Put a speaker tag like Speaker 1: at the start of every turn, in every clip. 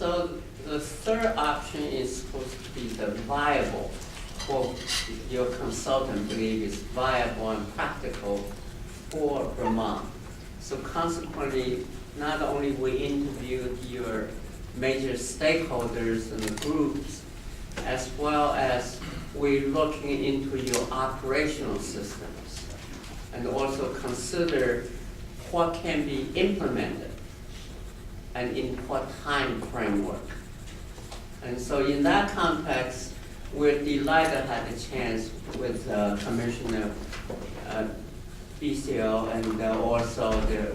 Speaker 1: So the third option is supposed to be the viable, what your consultant believes is viable and practical for Vermont. So consequently, not only we interviewed your major stakeholders and groups, as well as we're looking into your operational systems, and also consider what can be implemented and in what time framework. And so in that context, we're delighted to have the chance with Commissioner Hsiao and also the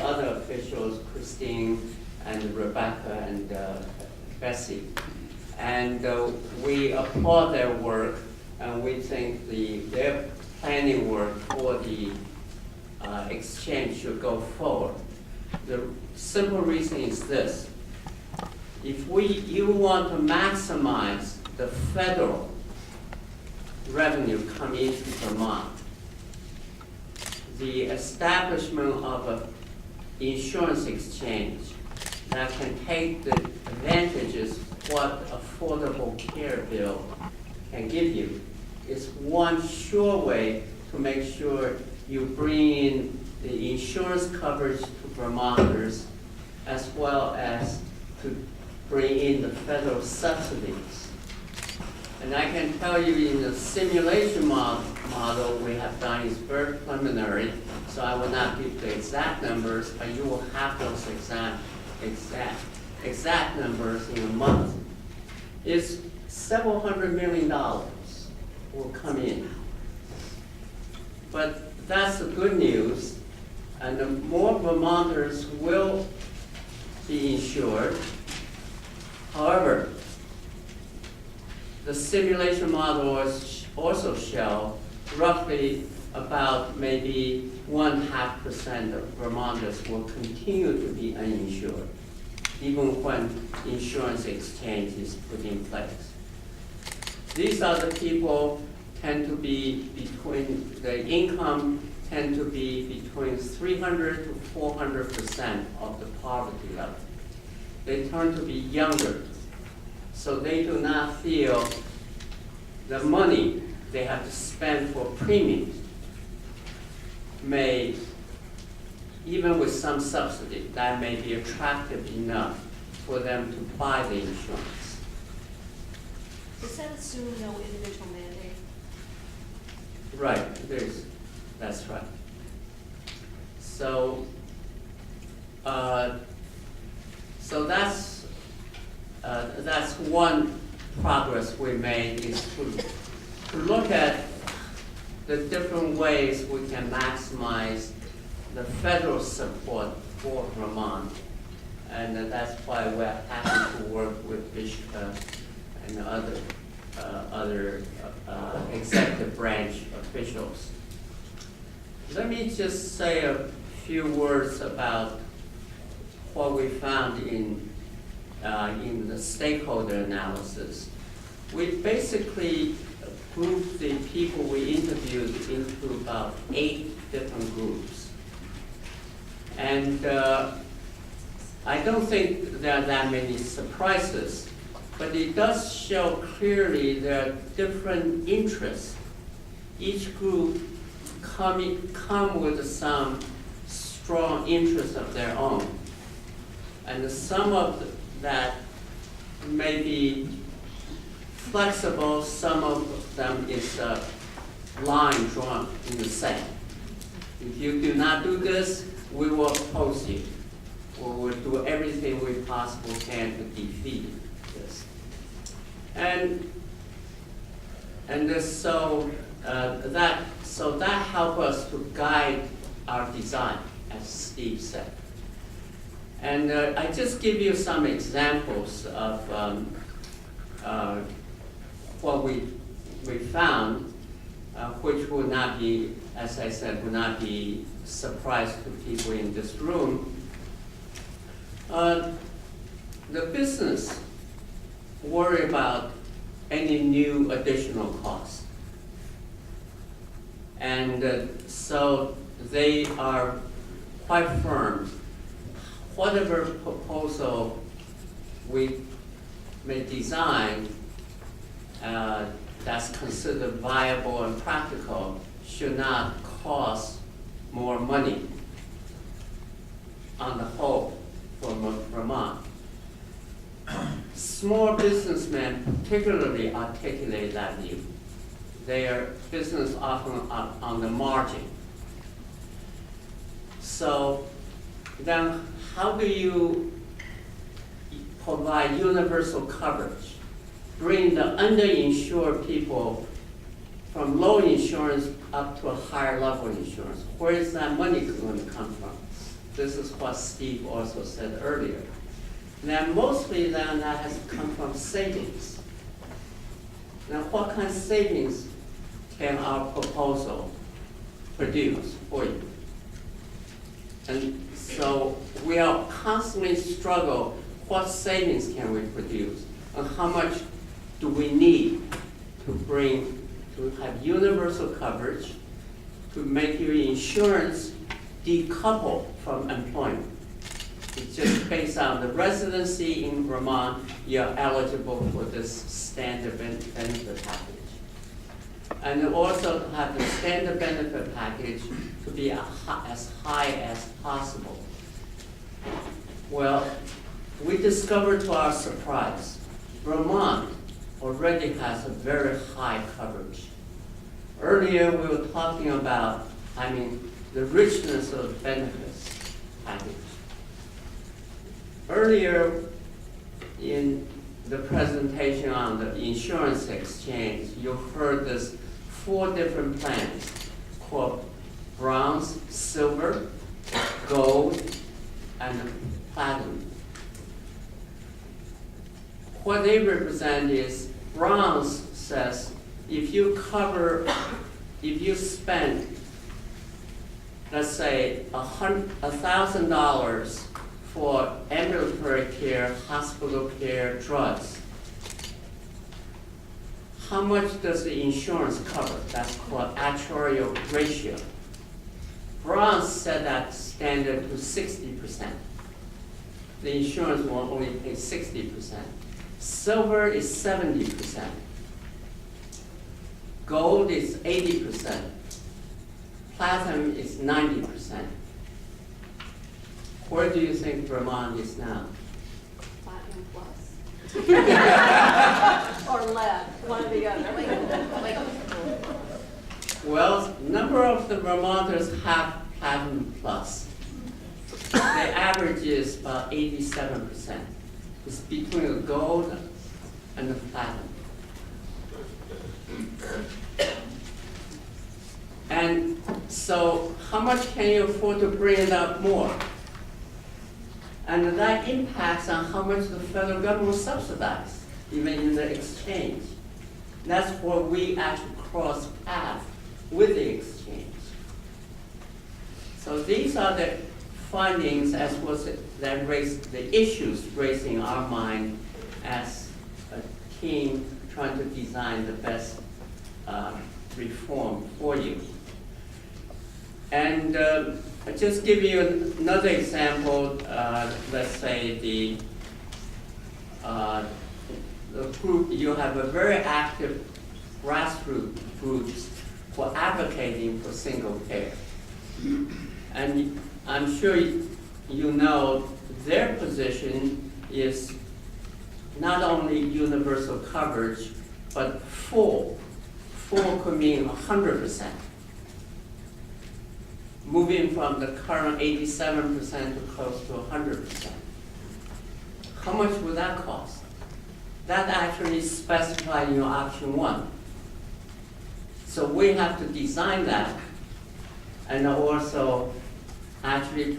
Speaker 1: other officials, Christine and Rebecca and Bessie. And we applaud their work, and we think their planning work for the exchange should go forward. The simple reason is this. If you want to maximize the federal revenue coming into Vermont, the establishment of an insurance exchange that can take the advantages what Affordable Care Bill can give you is one sure way to make sure you bring in the insurance coverage to Vermonters, as well as to bring in the federal subsidies. And I can tell you in the simulation model we have done is very preliminary, so I will not give the exact numbers, but you will have those exact numbers in a month. It's several $100 million will come in. But that's the good news, and the more Vermonters will be insured. However, the simulation model also show roughly about maybe 0.5% of Vermonters will continue to be uninsured, even when insurance exchange is put in place. These are the people tend to be between, the income tend to be between 300 to 400% of the poverty level. They tend to be younger, so they do not feel the money they have to spend for premiums may, even with some subsidy, that may be attractive enough for them to buy the insurance.
Speaker 2: Does that assume no individual mandate?
Speaker 1: Right, that's right. So, that's one progress we made, is to look at the different ways we can maximize the federal support for Vermont. And that's why we're happy to work with Vishka and other executive branch officials. Let me just say a few words about what we found in the stakeholder analysis. We basically grouped the people we interviewed into about 8 different groups. And I don't think there are that many surprises, but it does show clearly there are different interests. Each group come with some strong interests of their own. And some of that may be flexible, some of them is a line drawn in the sand. If you do not do this, we will oppose you. We will do everything we possibly can to defeat this. So that helped us to guide our design, as Steve said. And I just give you some examples of what we found, which will not be, as I said, will not be surprise to people in this room. The business worry about any new additional cost. And so they are quite firm whatever proposal we may design that's considered viable and practical should not cost more money on the whole for Vermont. Small businessmen particularly articulate that view. Their business often on the margin. So then how do you provide universal coverage? Bring the underinsured people from low insurance up to a higher level insurance. Where is that money going to come from? This is what Steve also said earlier. Now, mostly then that has come from savings. Now, what kind of savings can our proposal produce for you? And so we are constantly struggle, what savings can we produce? And how much do we need to have universal coverage, to make your insurance decoupled from employment? It's just based on the residency in Vermont, you're eligible for this standard benefit package. And also to have the standard benefit package to be as high as possible. Well, we discovered to our surprise, Vermont already has a very high coverage. Earlier we were talking about, the richness of benefits package. Earlier in the presentation on the insurance exchange, you heard this 4 different plans called bronze, silver, gold, and platinum. What they represent is bronze says if you spend, let's say, $1,000 for ambulatory care, hospital care, drugs, how much does the insurance cover? That's called actuarial ratio. Bronze set that standard to 60%. The insurance will only pay 60%. Silver is 70%. Gold is 80%. Platinum is 90%. Where do you think Vermont is now?
Speaker 2: Platinum plus. Or lead, one or the other.
Speaker 1: Well, a number of the Vermonters have platinum plus. The average is about 87%. It's between the gold and the platinum. And so how much can you afford to bring it up more? And that impacts on how much the federal government will subsidize, even in the exchange. That's where we actually cross paths with the exchange. So these are the findings that raised the issues raised in our mind as a team trying to design the best reform for you. And I'll just give you another example. Let's say the group, you have a very active grassroots groups for advocating for single payer. And I'm sure you know their position is not only universal coverage, but full. Full could mean 100%. Moving from the current 87% to close to 100%. How much would that cost? That actually is specified in your option 1. So we have to design that and also actually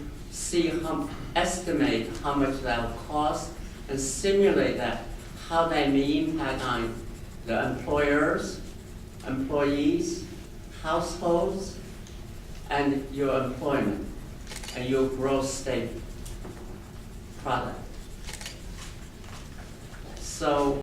Speaker 1: estimate how much that will cost and simulate that, how that may impact on the employers, employees, households, and your employment and your gross state product. So